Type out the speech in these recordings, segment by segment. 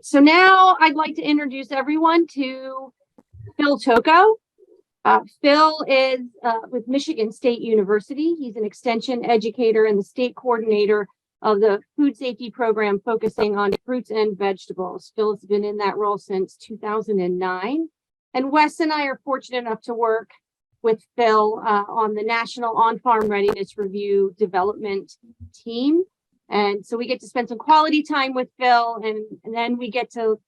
So now I'd like to introduce everyone to Phil Tocco. Phil is with Michigan State University. He's an extension educator and the state coordinator of the food safety program focusing on fruits and vegetables. Phil has been in that role since 2009. And Wes and I are fortunate enough to work with Phil on the National On-Farm Readiness Review Development Team. And so we get to spend some quality time with Phil, and then we get to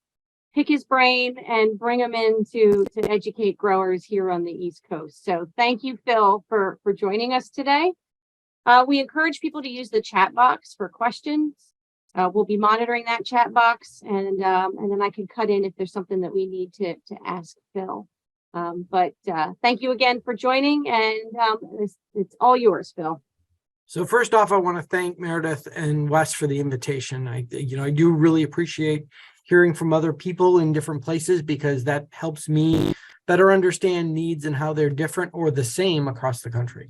pick his brain and bring him in to educate growers here on the East Coast. So thank you, Phil, for joining us today. We encourage people to use the chat box for questions. We'll be monitoring that chat box, and then I can cut in if there's something that we need to ask Phil. But thank you again for joining, and it's all yours, Phil. So first off, I want to thank Meredith and Wes for the invitation. I do really appreciate hearing from other people in different places, because that helps me better understand needs and how they're different or the same across the country.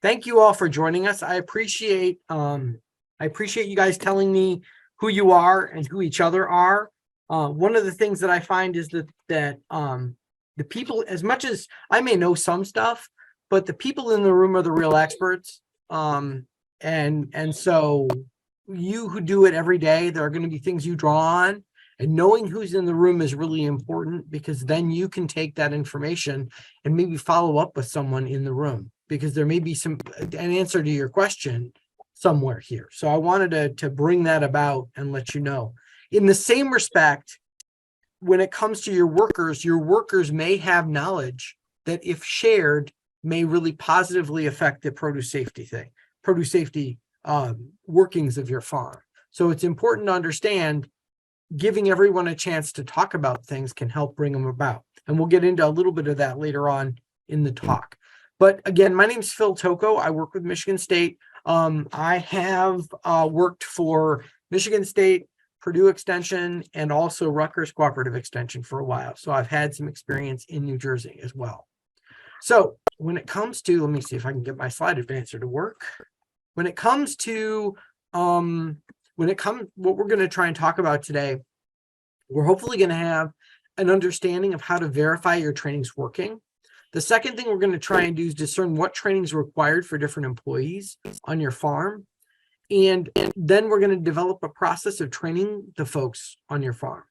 Thank you all for joining us. I appreciate you guys telling me who you are and who each other are. One of the things that I find is that the people, as much as I may know some stuff, but the people in the room are the real experts. And so you who do it every day, there are going to be things you draw on, and knowing who's in the room is really important, because then you can take that information and maybe follow up with someone in the room, because there may be an answer to your question somewhere here. So I wanted to bring that about and let you know. In the same respect, when it comes to your workers may have knowledge that, if shared, may really positively affect the produce safety workings of your farm. So it's important to understand giving everyone a chance to talk about things can help bring them about. And we'll get into a little bit of that later on in the talk. But again, my name is Phil Tocco. I work with Michigan State. I have worked for Michigan State, Purdue Extension, and also Rutgers Cooperative Extension for a while. So I've had some experience in New Jersey as well. So when it comes to, let me see if I can get my slide advancer to work. When it comes to what we're going to try and talk about today, we're hopefully going to have an understanding of how to verify your training's working. The second thing we're going to try and do is discern what training is required for different employees on your farm. And then we're going to develop a process of training the folks on your farm.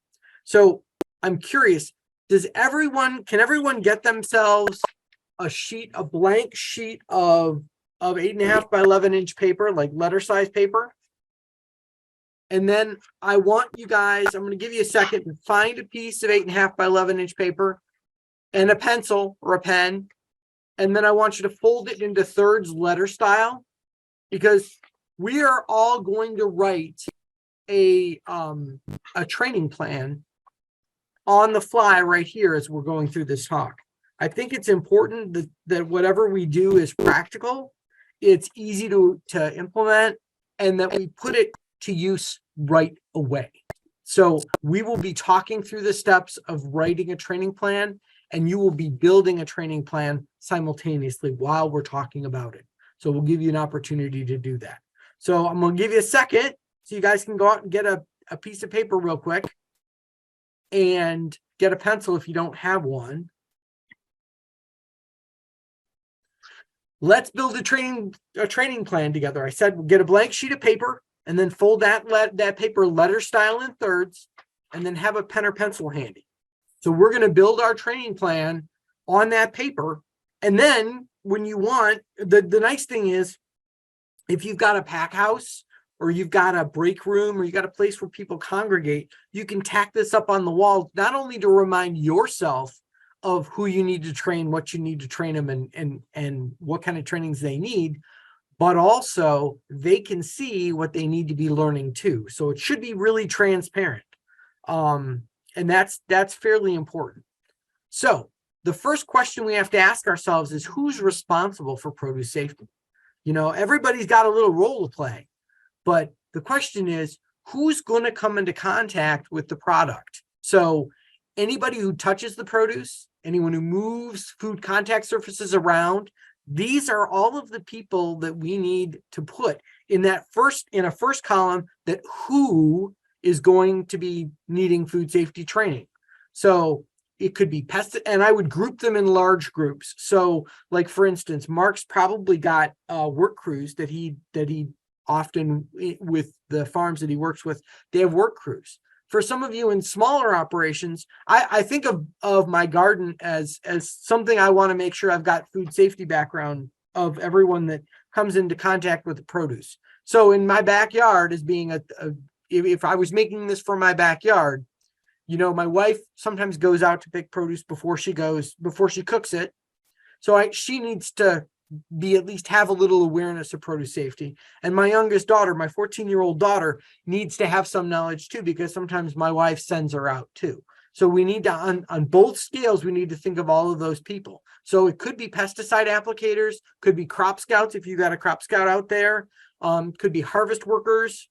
So I'm curious, can everyone get themselves a blank sheet of 8.5 by 11 inch paper, like letter size paper? And then I want you guys, I'm going to give you a second to find a piece of 8.5 by 11 inch paper and a pencil or a pen. And then I want you to fold it into thirds letter style, because we are all going to write a training plan on the fly right here as we're going through this talk. I think it's important that whatever we do is practical, it's easy to implement, and that we put it to use right away. So we will be talking through the steps of writing a training plan, and you will be building a training plan simultaneously while we're talking about it. So we'll give you an opportunity to do that. So I'm going to give you a second so you guys can go out and get a piece of paper real quick, and get a pencil if you don't have one. Let's build a training plan together. I said we'll get a blank sheet of paper, and then fold that paper letter style in thirds, and then have a pen or pencil handy. So we're going to build our training plan on that paper. And then when you want, the nice thing is, if you've got a pack house, or you've got a break room, or you got a place where people congregate, you can tack this up on the wall, not only to remind yourself of who you need to train, what you need to train them, and what kind of trainings they need, but also they can see what they need to be learning too. So it should be really transparent. And that's fairly important. So the first question we have to ask ourselves is, who's responsible for produce safety? Everybody's got a little role to play, but the question is, who's going to come into contact with the product? So anybody who touches the produce, anyone who moves food contact surfaces around, these are all of the people that we need to put in a first column, that who is going to be needing food safety training. So it could be pest, and I would group them in large groups. So like, for instance, Mark's probably got work crews that he often, with the farms that he works with, they have work crews. For some of you in smaller operations, I think of my garden as something I want to make sure I've got food safety background of everyone that comes into contact with the produce. So in my backyard, as being if I was making this for my backyard, you know, my wife sometimes goes out to pick produce before she cooks it. So she needs to be, at least have a little awareness of produce safety. And my youngest daughter, my 14-year-old daughter, needs to have some knowledge too, because sometimes my wife sends her out too. So we need to, on both scales, we need to think of all of those people. So it could be pesticide applicators, could be crop scouts if you got a crop scout out there, could be harvest workers,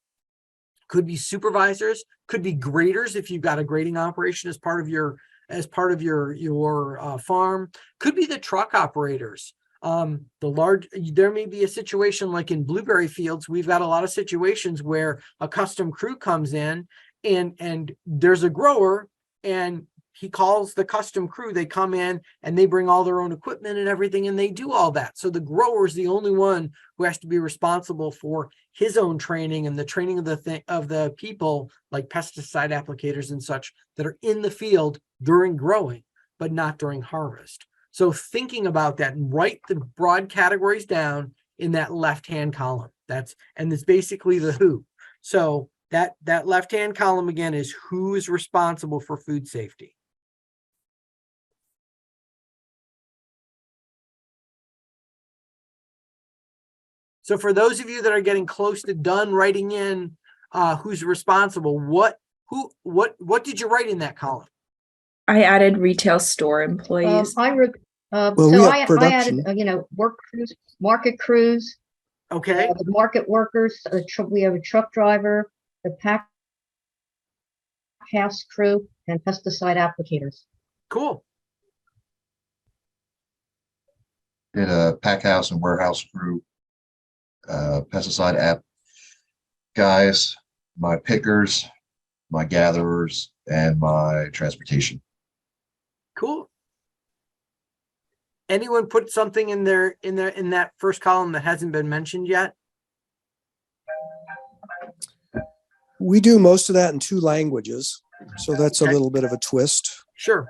could be supervisors, could be graders if you've got a grading operation as part of your farm, could be the truck operators. There may be a situation like in blueberry fields. We've got a lot of situations where a custom crew comes in and there's a grower, and he calls the custom crew. They come in and they bring all their own equipment and everything, and they do all that. So the grower is the only one who has to be responsible for his own training and the training of the people, like pesticide applicators and such, that are in the field during growing, but not during harvest. So thinking about that, and write the broad categories down in that left-hand column. And it's basically the who. So that left-hand column again is who is responsible for food safety. So for those of you that are getting close to done writing in who's responsible, what did you write in that column? I added retail store employees. I added, work crews, market crews, Okay. the market workers. We have a truck driver, the pack house crew, and pesticide applicators. Cool. Did a pack house and warehouse crew, pesticide app guys, my pickers, my gatherers, and my transportation. Cool. Anyone put something in that first column that hasn't been mentioned yet? We do most of that in 2 languages, so that's a Okay. little bit of a twist. Sure.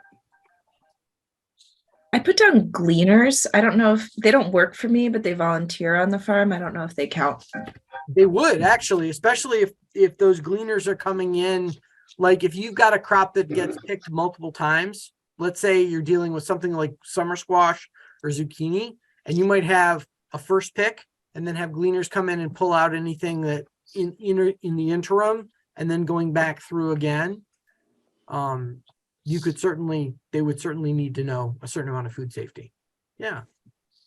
I put down gleaners. I don't know if they don't work for me, but they volunteer on the farm. I don't know if they count. They would actually, especially if those gleaners are coming in, like if you've got a crop that gets picked multiple times, let's say you're dealing with something like summer squash or zucchini, and you might have a first pick and then have gleaners come in and pull out anything that in the interim, and then going back through again. They would certainly need to know a certain amount of food safety. Yeah.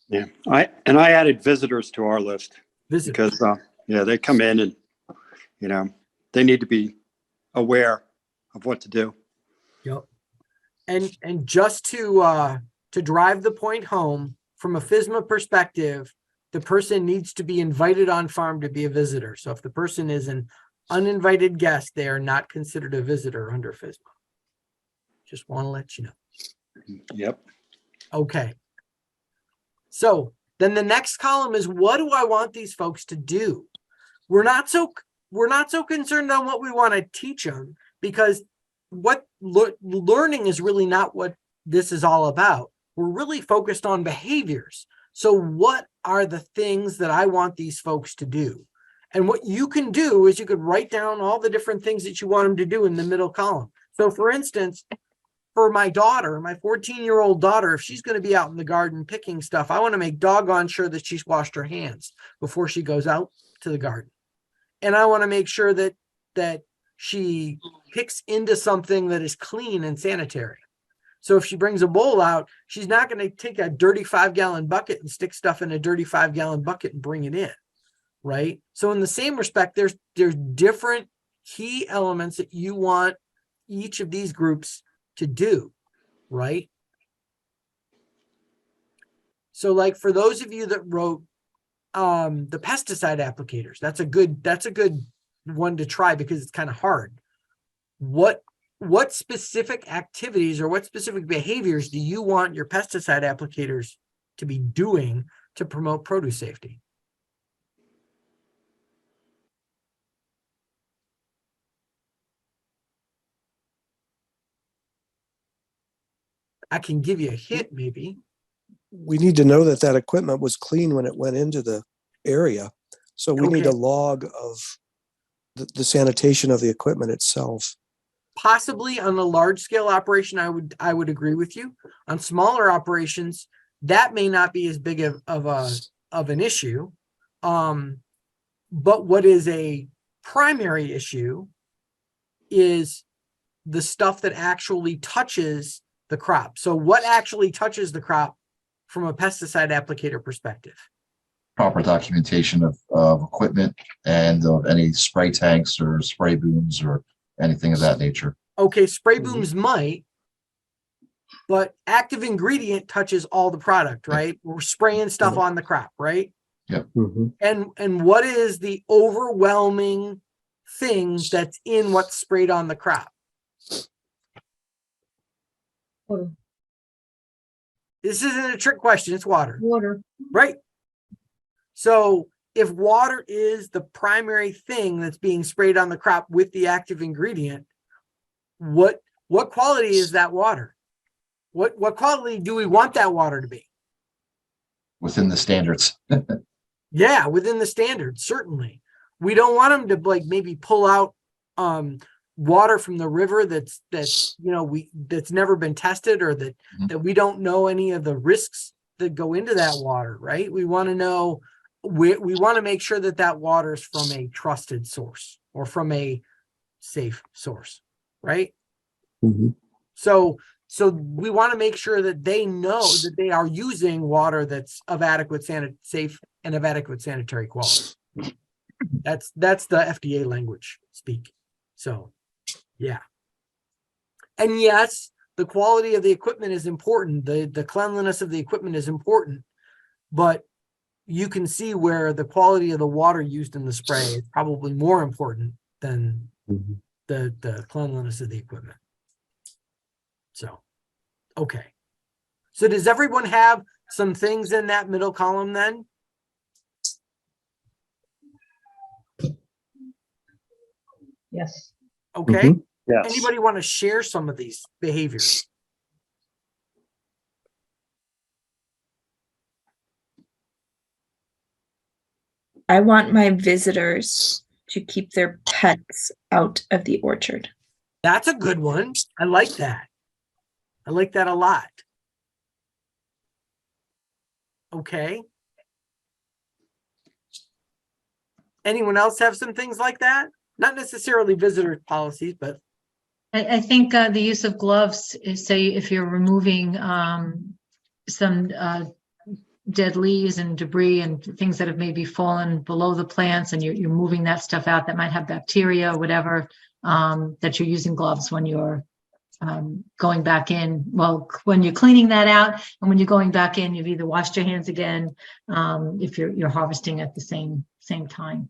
Yeah, I added visitors to our list Visitors. because they come in and they need to be aware of what to do. Yep. And just to drive the point home, from a FSMA perspective, the person needs to be invited on farm to be a visitor. So if the person is an uninvited guest, they are not considered a visitor under FSMA. Just want to let you know. Yep. Okay. So then the next column is, what do I want these folks to do? We're not so concerned on what we want to teach them, because learning is really not what this is all about. We're really focused on behaviors. So what are the things that I want these folks to do? And what you can do is you could write down all the different things that you want them to do in the middle column. So for instance, for my daughter, my 14-year-old daughter, if she's going to be out in the garden picking stuff, I want to make doggone sure that she's washed her hands before she goes out to the garden. And I want to make sure that she picks into something that is clean and sanitary. So if she brings a bowl out, she's not going to take a dirty 5-gallon bucket and stick stuff in a dirty 5-gallon bucket and bring it in, right? So in the same respect, there's different key elements that you want each of these groups to do, right? So like for those of you that wrote the pesticide applicators, that's a good one to try, because it's kind of hard. what specific activities or what specific behaviors do you want your pesticide applicators to be doing to promote produce safety? I can give you a hint, maybe. We need to know that that equipment was clean when it went into the area. So we need Okay. a log of the sanitation of the equipment itself. Possibly on a large scale operation, I would agree with you. On smaller operations, that may not be as big of an issue. But what is a primary issue is the stuff that actually touches the crop. So what actually touches the crop from a pesticide applicator perspective? Proper documentation of equipment and of any spray tanks or spray booms or anything of that nature. Okay, spray booms might, but active ingredient touches all the product, right? We're spraying stuff on the crop, right? Mhm. And what is the overwhelming thing that's in what's sprayed on the crop? Water. This isn't a trick question, it's water, Water. right? So if water is the primary thing that's being sprayed on the crop with the active ingredient, what quality is that water? What quality do we want that water to be? Within the standards. Yeah, within the standards, certainly. We don't want them to like maybe pull out water from the river that's that's never been tested, or that we don't know any of the risks that go into that water, right? We want to know, we want to make sure that water is from a trusted source or from a safe source, right? Mhm. So we want to make sure that they know that they are using water that's of adequate safe and of adequate sanitary quality. That's the FDA language speak. So, yeah. And yes, the quality of the equipment is important. The cleanliness of the equipment is important, but you can see where the quality of the water used in the spray is probably more important than Mhm. the cleanliness of the equipment. So, okay. So does everyone have some things in that middle column then? Yes. Okay. Mhm. Yes. Anybody want to share some of these behaviors? I want my visitors to keep their pets out of the orchard. That's a good one. I like that. I like that a lot. Okay. Anyone else have some things like that? Not necessarily visitor policies, but I think the use of gloves is, say, if you're removing some dead leaves and debris and things that have maybe fallen below the plants, and you're moving that stuff out that might have bacteria or whatever, that you're using gloves when you're going back in. Well, when you're cleaning that out and when you're going back in, you've either washed your hands again if you're harvesting at the same time.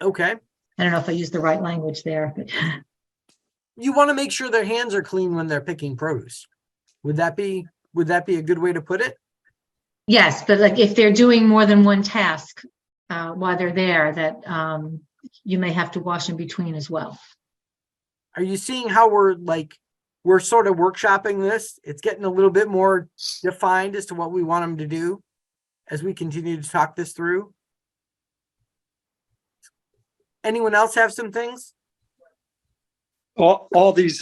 okay. I don't know if I used the right language there, but You want to make sure their hands are clean when they're picking produce. Would that be a good way to put it? yes, but like if they're doing more than one task while they're there, that you may have to wash in between as well. Are you seeing how we're sort of workshopping this? It's getting a little bit more defined as to what we want them to do as we continue to talk this through. Anyone else have some things? All these,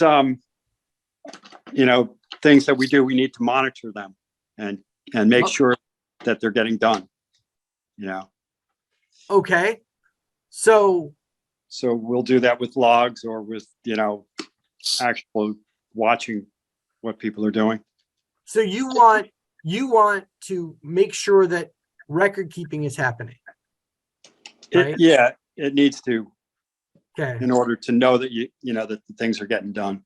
things that we do, we need to monitor them and make Oh. sure that they're getting done. Okay. So We'll do that with logs or with, actual watching what people are doing. So you want to make sure that record keeping is happening. Right. It needs to, Okay. in order to know that that the things are getting done.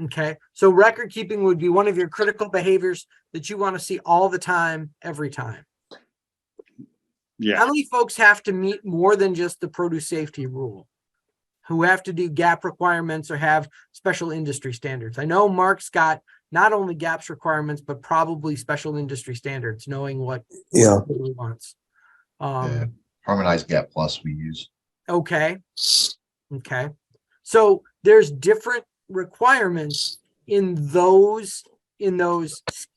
Okay. So record keeping would be one of your critical behaviors that you want to see all the time, every time. Yeah. How many folks have to meet more than just the produce safety rule? who have to do GAP requirements or have special industry standards. I know Mark's got not only GAPS requirements, but probably special industry standards, knowing what Yeah. he wants. Yeah. Harmonized Gap Plus we use. Okay. Okay. So there's different requirements in those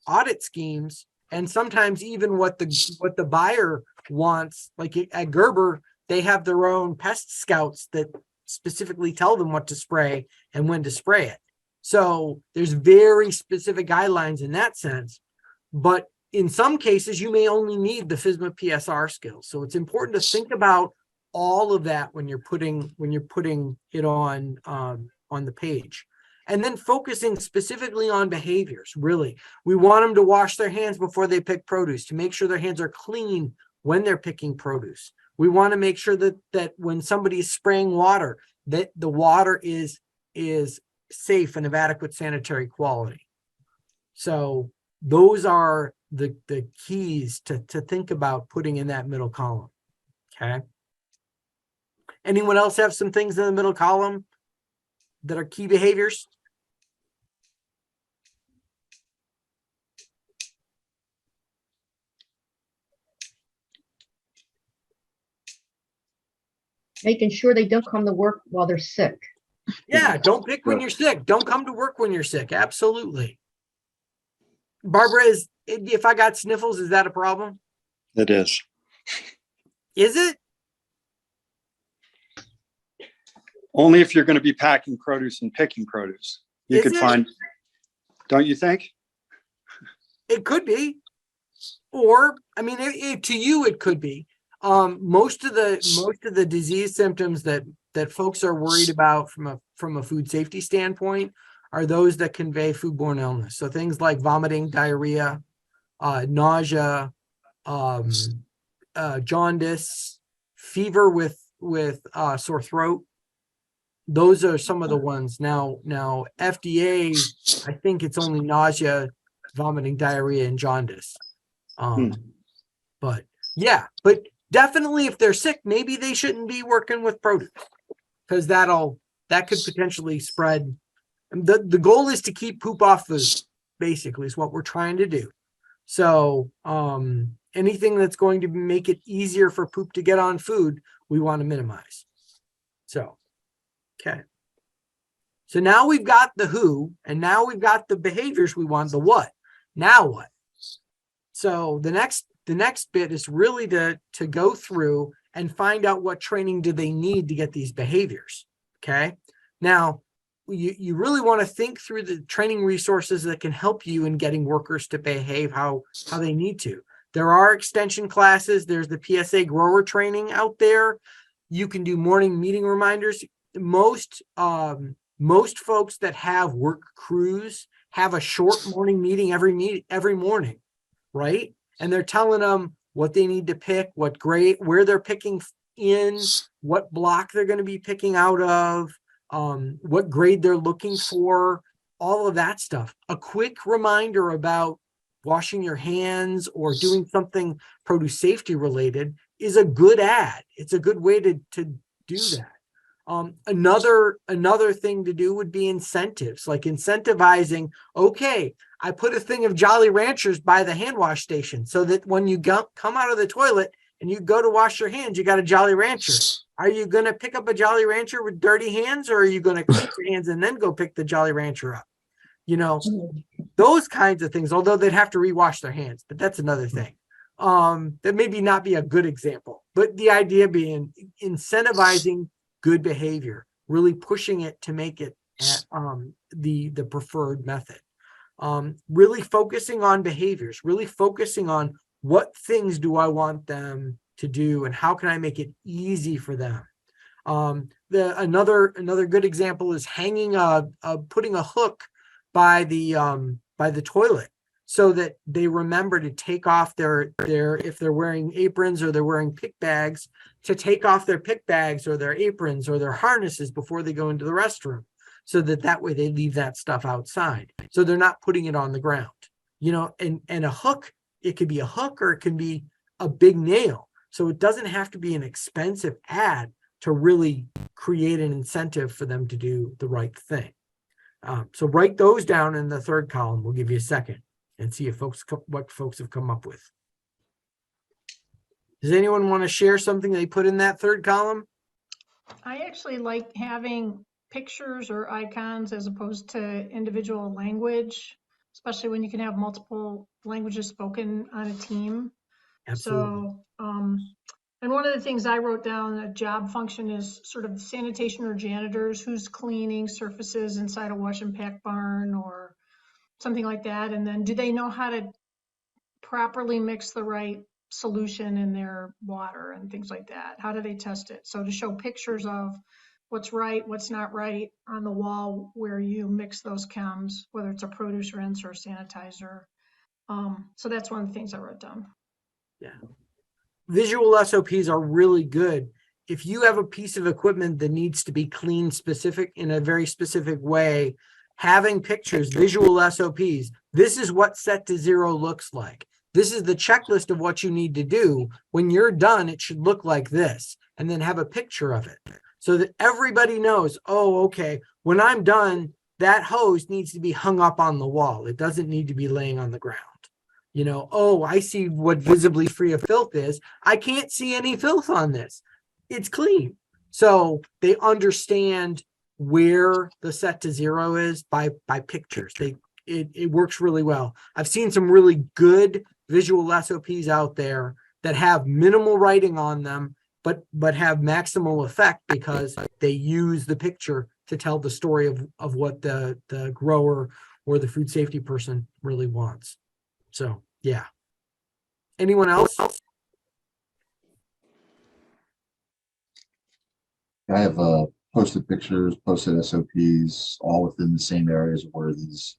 audit schemes, and sometimes even what the buyer wants. Like at Gerber, they have their own pest scouts that specifically tell them what to spray and when to spray it. So there's very specific guidelines in that sense. But in some cases, you may only need the FSMA PSR skills. So it's important to think about all of that when you're putting it on the page. And then focusing specifically on behaviors. Really, we want them to wash their hands before they pick produce, to make sure their hands are clean when they're picking produce. We want to make sure that when somebody is spraying water, that the water is safe and of adequate sanitary quality. So those are the keys to think about putting in that middle column. Okay. Anyone else have some things in the middle column that are key behaviors? Making sure they don't come to work while they're sick. Yeah, don't pick when you're sick. Don't come to work when you're sick. Absolutely. Barbara, if I got sniffles, is that a problem? It is. Is it? Only if you're going to be packing produce and picking produce. You Is could it? find, don't you think? It could be. Or, I mean, to you, it could be. Most of the disease symptoms that folks are worried about from a food safety standpoint are those that convey foodborne illness. So things like vomiting, diarrhea, nausea, jaundice, fever with sore throat. Those are some of the ones. Now FDA, I think it's only nausea, vomiting, diarrhea, and jaundice. But yeah, but definitely if they're sick, maybe they shouldn't be working with produce, because that could potentially spread. The goal is to keep poop off food, basically, is what we're trying to do. So anything that's going to make it easier for poop to get on food, we want to minimize. So, okay. So now we've got the who, and now we've got the behaviors we want, the what. Now what? So the next bit is really to go through and find out what training do they need to get these behaviors. Okay. Now, you really want to think through the training resources that can help you in getting workers to behave how they need to. There are extension classes. There's the PSA grower training out there. You can do morning meeting reminders. Most folks that have work crews have a short morning meeting every morning, right? And they're telling them what they need to pick, what grade, where they're picking in, what block they're going to be picking out of, what grade they're looking for, all of that stuff. A quick reminder about washing your hands or doing something produce safety related is a good ad. It's a good way to do that. Another thing to do would be incentives, like incentivizing, okay, I put a thing of Jolly Ranchers by the hand wash station so that when you come out of the toilet and you go to wash your hands, you got a Jolly Rancher. Are you going to pick up a Jolly Rancher with dirty hands, or are you going to clean your hands and then go pick the Jolly Rancher up? You know, those kinds of things, although they'd have to rewash their hands, but that's another thing. That maybe not be a good example, but the idea being incentivizing good behavior, really pushing it to make it the preferred method. Really focusing on behaviors, really focusing on what things do I want them to do and how can I make it easy for them. Another good example is putting a hook by the toilet so that they remember to take off their if they're wearing aprons or they're wearing pick bags, to take off their pick bags or their aprons or their harnesses before they go into the restroom, so that way they leave that stuff outside, so they're not putting it on the ground. You know, and a hook, it could be a hook or it can be a big nail, so it doesn't have to be an expensive ad to really create an incentive for them to do the right thing. So write those down in the third column. We'll give you a second and see if what folks have come up with. Does anyone want to share something they put in that third column? I actually like having pictures or icons as opposed to individual language, especially when you can have multiple languages spoken on a team. Absolutely. So, and one of the things I wrote down, a job function is sort of sanitation or janitors, who's cleaning surfaces inside a wash and pack barn or something like that. And then do they know how to properly mix the right solution in their water and things like that? How do they test it? So to show pictures of what's right, what's not right on the wall where you mix those chems, whether it's a produce rinse or a sanitizer. So that's one of the things I wrote down. Yeah. Visual SOPs are really good. If you have a piece of equipment that needs to be cleaned specific in a very specific way, having pictures, visual SOPs, this is what set to zero looks like. This is the checklist of what you need to do. When you're done, it should look like this, and then have a picture of it so that everybody knows, oh, okay, when I'm done, that hose needs to be hung up on the wall. It doesn't need to be laying on the ground. You know, oh, I see what visibly free of filth is. I can't see any filth on this. It's clean. So they understand where the set to zero is by pictures. It works really well. I've seen some really good visual SOPs out there that have minimal writing on them, but have maximal effect because they use the picture to tell the story of what the grower or the food safety person really wants. So, yeah. Anyone else? I have posted pictures, posted SOPs, all within the same areas where these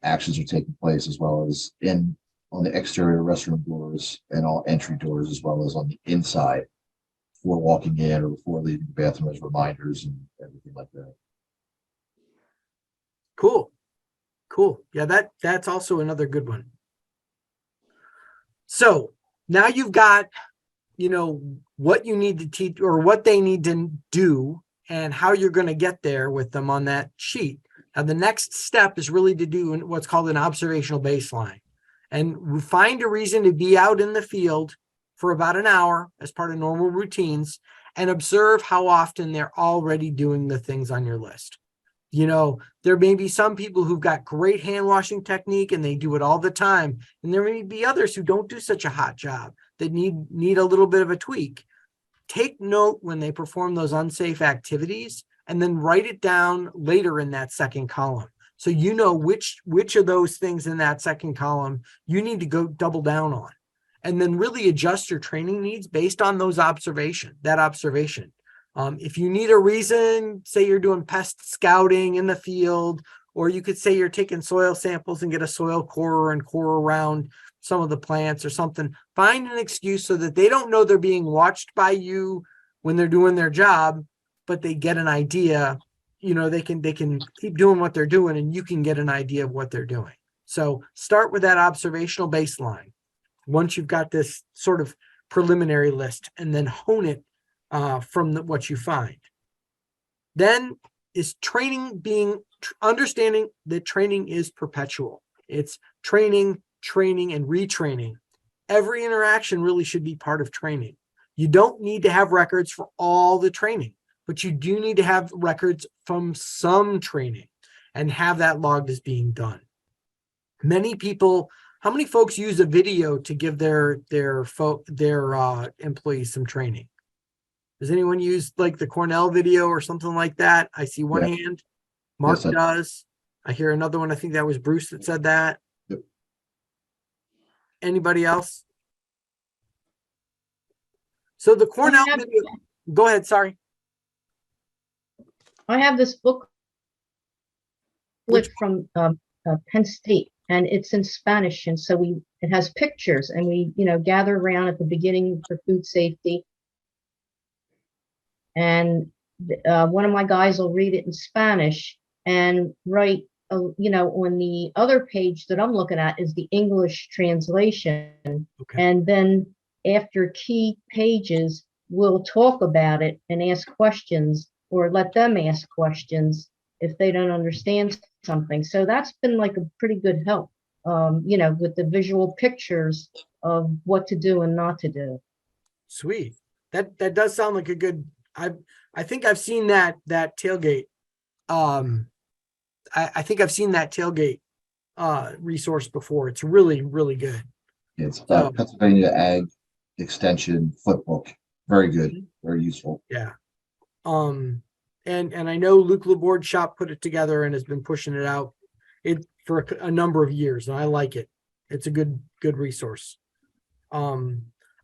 actions are taking place, as well as on the exterior restroom doors and all entry doors, as well as on the inside before walking in or before leaving the bathroom as reminders and everything like that. Cool. Yeah, that's also another good one. So now you've got, what you need to teach or what they need to do and how you're going to get there with them on that sheet. Now, the next step is really to do what's called an observational baseline and find a reason to be out in the field for about an hour as part of normal routines and observe how often they're already doing the things on your list. There may be some people who've got great hand washing technique and they do it all the time. And there may be others who don't do such a hot job that need a little bit of a tweak. Take note when they perform those unsafe activities and then write it down later in that second column. So you know which of those things in that second column you need to go double down on. And then really adjust your training needs based on that observation. If you need a reason, say you're doing pest scouting in the field, or you could say you're taking soil samples and get a soil corer and core around some of the plants or something, find an excuse so that they don't know they're being watched by you when they're doing their job, but they get an idea, they can keep doing what they're doing and you can get an idea of what they're doing. So start with that observational baseline. Once you've got this sort of preliminary list and then hone it from what you find. Then is training understanding that training is perpetual. It's training, and retraining. Every interaction really should be part of training. You don't need to have records for all the training, but you do need to have records from some training and have that logged as being done. How many folks use a video to give their employees some training? Does anyone use like the Cornell video or something like that? I see one hand. Mark does. I hear another one. I think that was Bruce that said that. Yep. Anybody else? So the Cornell video. Go ahead. Sorry. I have this book from Penn State, and it's in Spanish, and so it has pictures, and we gather around at the beginning for food safety. And one of my guys will read it in Spanish and write, on the other page that I'm looking at is the English translation. Okay. And then after key pages, will talk about it and ask questions, or let them ask questions if they don't understand something. So that's been like a pretty good help, with the visual pictures of what to do and not to do. Sweet. That does sound like a good. I think I've seen that tailgate. I think I've seen that tailgate resource before. It's really, really good. It's So- Pennsylvania Ag Extension Flipbook. Very good, very useful. Yeah. And I know Luke Laborde's shop put it together and has been pushing it out for a number of years, and I like it. It's a good resource.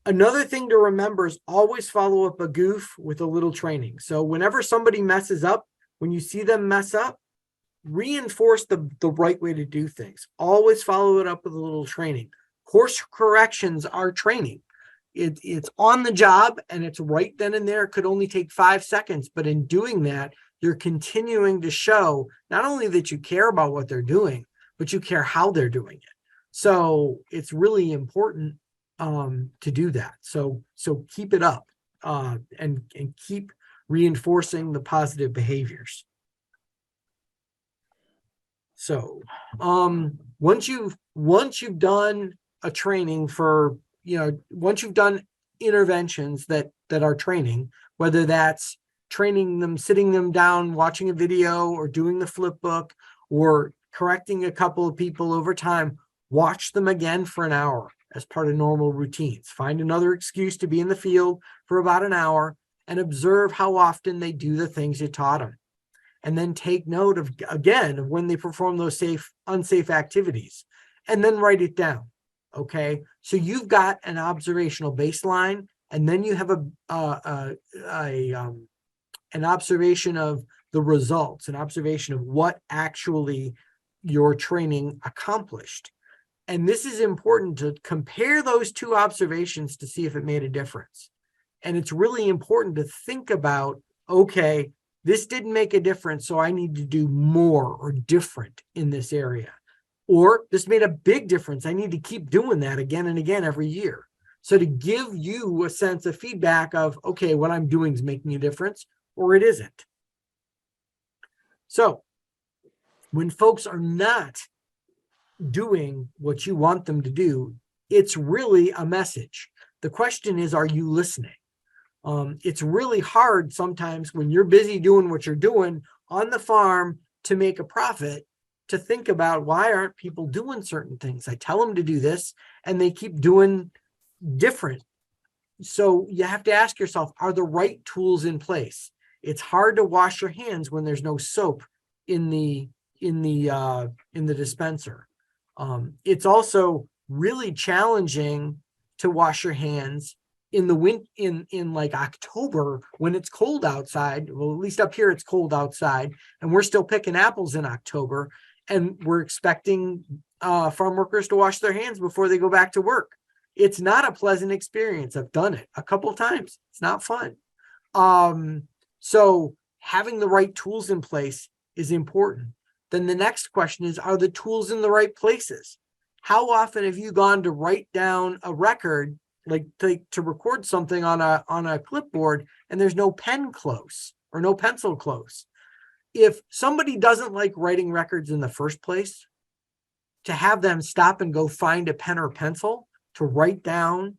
Another thing to remember is always follow up a goof with a little training. So whenever somebody messes up, when you see them mess up, reinforce the right way to do things. Always follow it up with a little training. Course corrections are training. It's on the job and it's right then and there. It could only take 5 seconds, but in doing that, you're continuing to show not only that you care about what they're doing, but you care how they're doing it. So it's really important to do that. So keep it up and keep reinforcing the positive behaviors. So once you've done a training for, once you've done interventions that are training, whether that's training them, sitting them down, watching a video, or doing the flip book, or correcting a couple of people over time, watch them again for an hour as part of normal routines. Find another excuse to be in the field for about an hour and observe how often they do the things you taught them. And then take note of when they perform those unsafe activities, and then write it down. Okay. So you've got an observational baseline, and then you have an observation of the results, an observation of what actually your training accomplished. And this is important to compare those two observations to see if it made a difference. And it's really important to think about, okay, this didn't make a difference, so I need to do more or different in this area. Or this made a big difference. I need to keep doing that again and again every year. So to give you a sense of feedback of, okay, what I'm doing is making a difference, or it isn't. So when folks are not doing what you want them to do, it's really a message. The question is, are you listening? It's really hard sometimes when you're busy doing what you're doing on the farm to make a profit, to think about, why aren't people doing certain things? I tell them to do this and they keep doing different. So you have to ask yourself, are the right tools in place? It's hard to wash your hands when there's no soap in the dispenser. It's also really challenging to wash your hands in the in like October when it's cold outside. Well, at least up here it's cold outside, and we're still picking apples in October, and we're expecting farm workers to wash their hands before they go back to work. It's not a pleasant experience. I've done it a couple of times. It's not fun. So having the right tools in place is important. Then the next question is, are the tools in the right places? How often have you gone to write down a record, like to record something on a clipboard, and there's no pen close or no pencil close? If somebody doesn't like writing records in the first place, to have them stop and go find a pen or pencil to write down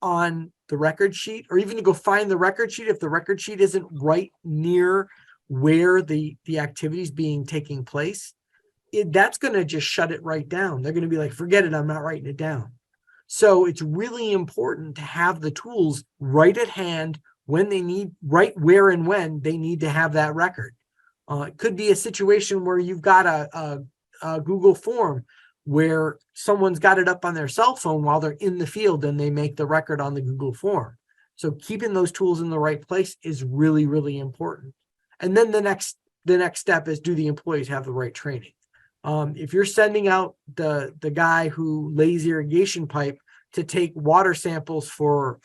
on the record sheet, or even to go find the record sheet if the record sheet isn't right near where the activity is taking place, that's going to just shut it right down. They're going to be like, forget it, I'm not writing it down. So it's really important to have the tools right at hand when they need, right where and when they need to have that record. It could be a situation where you've got a Google form where someone's got it up on their cell phone while they're in the field and they make the record on the Google form. So keeping those tools in the right place is really, really important. And then the next step is, do the employees have the right training? If you're sending out the guy who lays irrigation pipe to take water samples for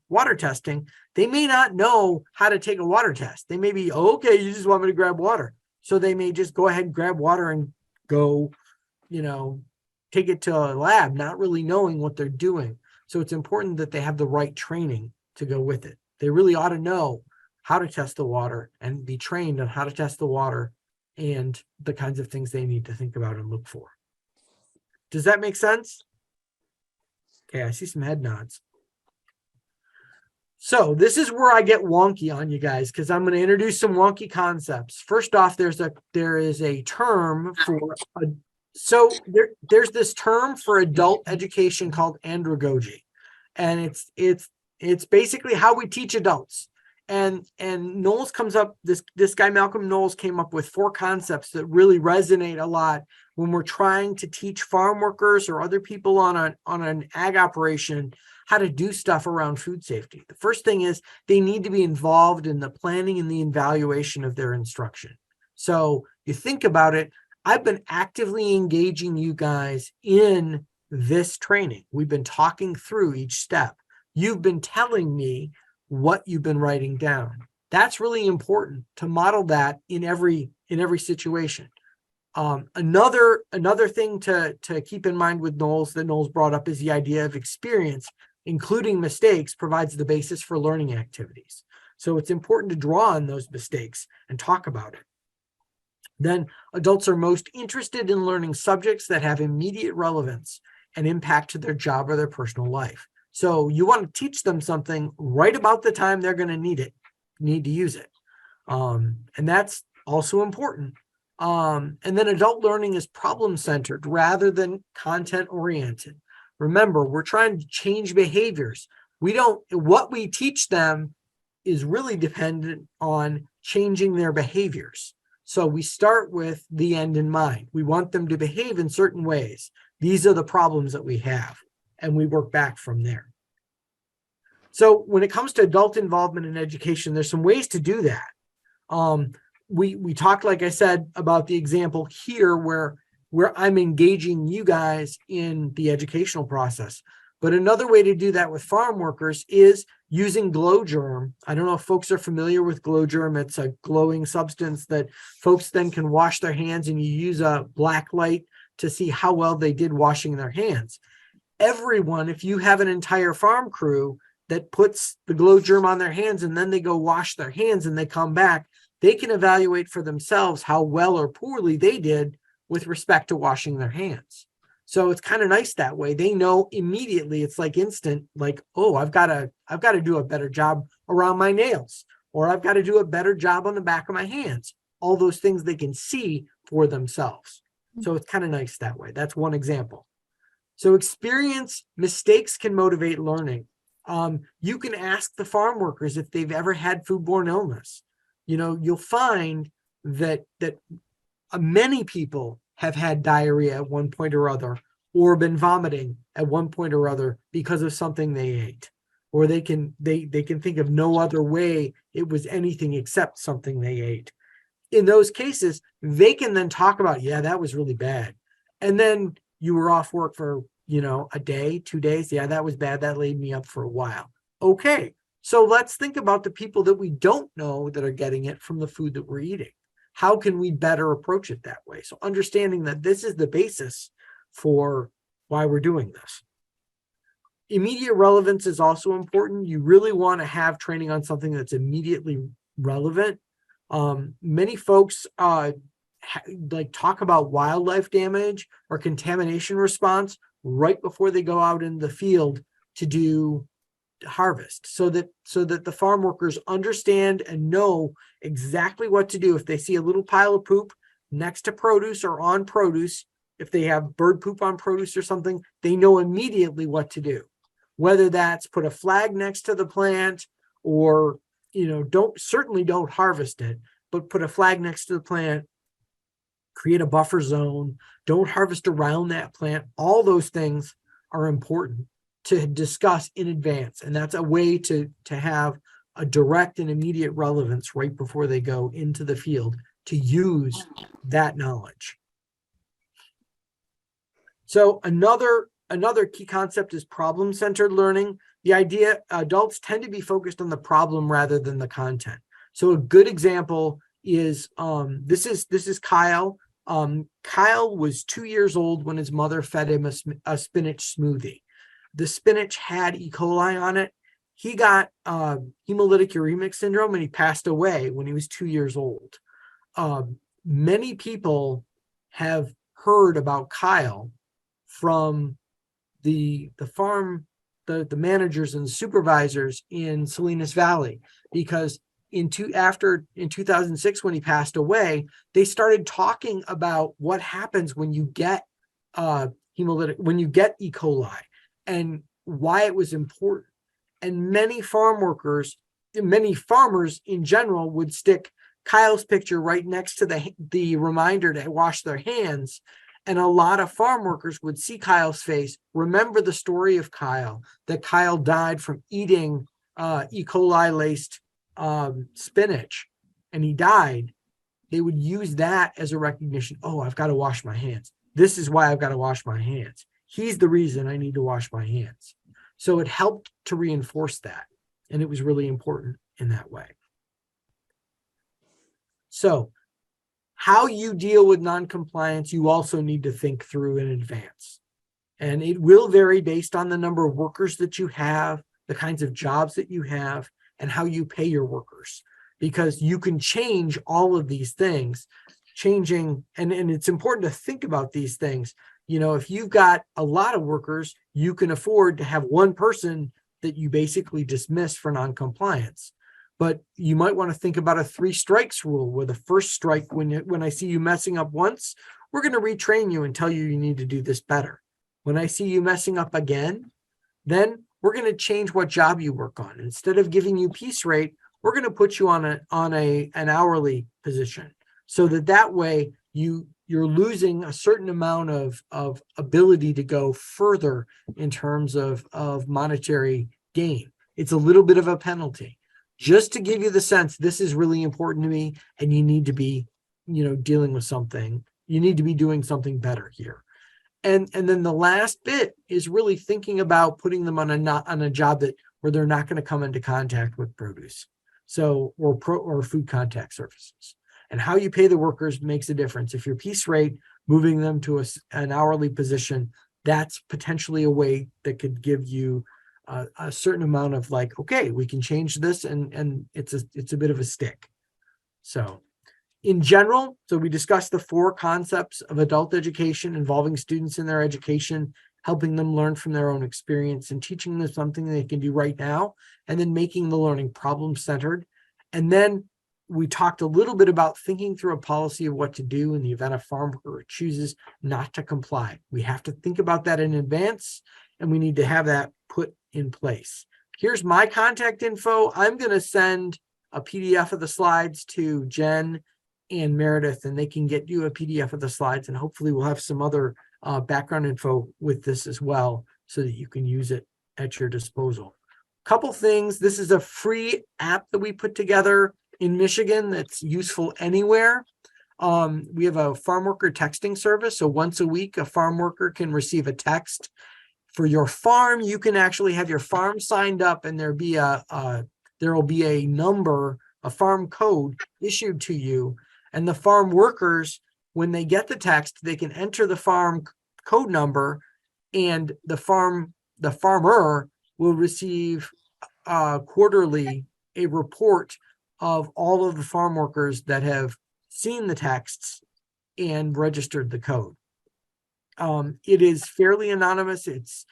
water testing, they may not know how to take a water test. They may be, oh, okay, you just want me to grab water. So they may just go ahead and grab water and go, take it to a lab, not really knowing what they're doing. So it's important that they have the right training to go with it. They really ought to know how to test the water and be trained on how to test the water and the kinds of things they need to think about and look for. Does that make sense? Okay, I see some head nods. So this is where I get wonky on you guys, because I'm going to introduce some wonky concepts. First off, there is a term for there's this term for adult education called andragogy, and it's basically how we teach adults. And Knowles comes up, this guy Malcolm Knowles came up with 4 concepts that really resonate a lot when we're trying to teach farm workers or other people on an ag operation how to do stuff around food safety. The first thing is they need to be involved in the planning and the evaluation of their instruction. So you think about it, I've been actively engaging you guys in this training. We've been talking through each step. You've been telling me what you've been writing down. That's really important to model that in every situation. Another thing to keep in mind with Knowles that Knowles brought up is the idea of experience, including mistakes, provides the basis for learning activities. So it's important to draw on those mistakes and talk about it. Then adults are most interested in learning subjects that have immediate relevance and impact to their job or their personal life. So you want to teach them something right about the time they're going to need to use it. And that's also important. And then adult learning is problem-centered rather than content-oriented. Remember, we're trying to change behaviors. What we teach them is really dependent on changing their behaviors. So we start with the end in mind. We want them to behave in certain ways. These are the problems that we have, and we work back from there. So when it comes to adult involvement in education, there's some ways to do that. We talked, like I said, about the example here where I'm engaging you guys in the educational process. But another way to do that with farm workers is using glow germ. I don't know if folks are familiar with glow germ. It's a glowing substance that folks then can wash their hands, and you use a black light to see how well they did washing their hands. Everyone, if you have an entire farm crew that puts the glow germ on their hands and then they go wash their hands and they come back, they can evaluate for themselves how well or poorly they did with respect to washing their hands. So it's kind of nice that way. They know immediately. It's like instant, like, oh, I've got to do a better job around my nails, or I've got to do a better job on the back of my hands. All those things they can see for themselves. So it's kind of nice that way. That's one example. So mistakes can motivate learning. You can ask the farm workers if they've ever had foodborne illness. You'll find that many people have had diarrhea at one point or other, or been vomiting at one point or other because of something they ate, or they can think of no other way it was anything except something they ate. In those cases, they can then talk about, yeah, that was really bad. And then you were off work for, a day, 2 days. Yeah, that was bad. That laid me up for a while. Okay. So let's think about the people that we don't know that are getting it from the food that we're eating. How can we better approach it that way? So understanding that this is the basis for why we're doing this. Immediate relevance is also important. You really want to have training on something that's immediately relevant. Many folks talk about wildlife damage or contamination response right before they go out in the field to do harvest, so that the farm workers understand and know exactly what to do if they see a little pile of poop next to produce or on produce. If they have bird poop on produce or something, they know immediately what to do, whether that's put a flag next to the plant or don't harvest it, but put a flag next to the plant, create a buffer zone, don't harvest around that plant. All those things are important to discuss in advance. And that's a way to have a direct and immediate relevance right before they go into the field to use that knowledge. So another key concept is problem-centered learning. The idea, adults tend to be focused on the problem rather than the content. So a good example is, this is Kyle. Kyle was 2 years old when his mother fed him a spinach smoothie. The spinach had E. coli on it. he got hemolytic uremic syndrome, and he passed away when he was 2 years old. Many people have heard about Kyle from the farm, the managers and the supervisors in Salinas Valley, because in 2006, when he passed away, they started talking about what happens when you get when you get E. coli, and why it was important. And many farmers in general would stick Kyle's picture right next to the reminder to wash their hands. And a lot of farm workers would see Kyle's face, remember the story of Kyle, that Kyle died from eating E. coli laced spinach, and he died. They would use that as a recognition. Oh, I've got to wash my hands. This is why I've got to wash my hands. He's the reason I need to wash my hands. So it helped to reinforce that. And it was really important in that way. So how you deal with noncompliance, you also need to think through in advance. And it will vary based on the number of workers that you have, the kinds of jobs that you have, and how you pay your workers. Because you can change all of these things, and it's important to think about these things. You know, if you've got a lot of workers, you can afford to have one person that you basically dismiss for noncompliance. But you might want to think about a 3 strikes rule, where the first strike, when I see you messing up once, we're going to retrain you and tell you need to do this better. When I see you messing up again, then we're going to change what job you work on. Instead of giving you piece rate, we're going to put you on an hourly position, so that way you're losing a certain amount of ability to go further in terms of monetary gain. It's a little bit of a penalty, just to give you the sense this is really important to me, and you need to be, dealing with something. You need to be doing something better here. And then the last bit is really thinking about putting them on a job where they're not going to come into contact with produce, or food contact surfaces. And how you pay the workers makes a difference. If your piece rate, moving them to an hourly position, that's potentially a way that could give you a certain amount of okay, we can change this, and it's a bit of a stick. So in general, we discussed the 4 concepts of adult education involving students in their education, helping them learn from their own experience and teaching them something they can do right now, and then making the learning problem-centered. And then we talked a little bit about thinking through a policy of what to do in the event a farm worker chooses not to comply. We have to think about that in advance, and we need to have that put in place. Here's my contact info. I'm going to send a PDF of the slides to Jen and Meredith, and they can get you a PDF of the slides, and hopefully we'll have some other background info with this as well, so that you can use it at your disposal. Couple things. This is a free app that we put together in Michigan that's useful anywhere. We have a farm worker texting service. So once a week, a farm worker can receive a text for your farm. You can actually have your farm signed up, and there will be a number, a farm code issued to you. And the farm workers, when they get the text, they can enter the farm code number, and the farmer will receive quarterly a report of all of the farm workers that have seen the texts and registered the code. It is fairly anonymous. It's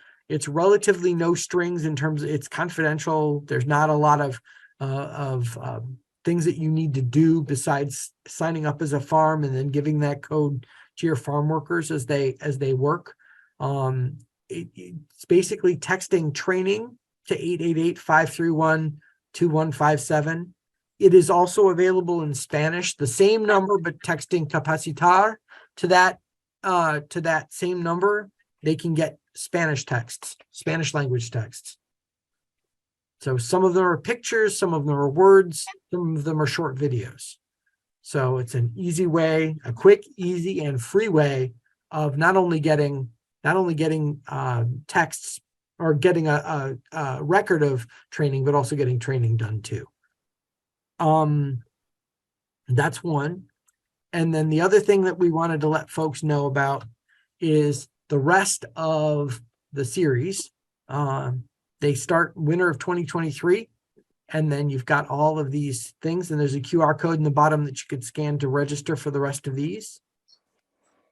relatively no strings in terms of it's confidential. There's not a lot of things that you need to do besides signing up as a farm and then giving that code to your farm workers as they work. It's basically texting training to 888-531-2157. It is also available in Spanish, the same number, but texting capacitar to that same number, they can get Spanish texts, Spanish language texts. So some of them are pictures, some of them are words, some of them are short videos. So it's an easy way, a quick, easy, and free way of not only getting texts or getting a record of training, but also getting training done too. That's one. And then the other thing that we wanted to let folks know about is the rest of the series. They start winter of 2023. And then you've got all of these things, and there's a QR code in the bottom that you could scan to register for the rest of these.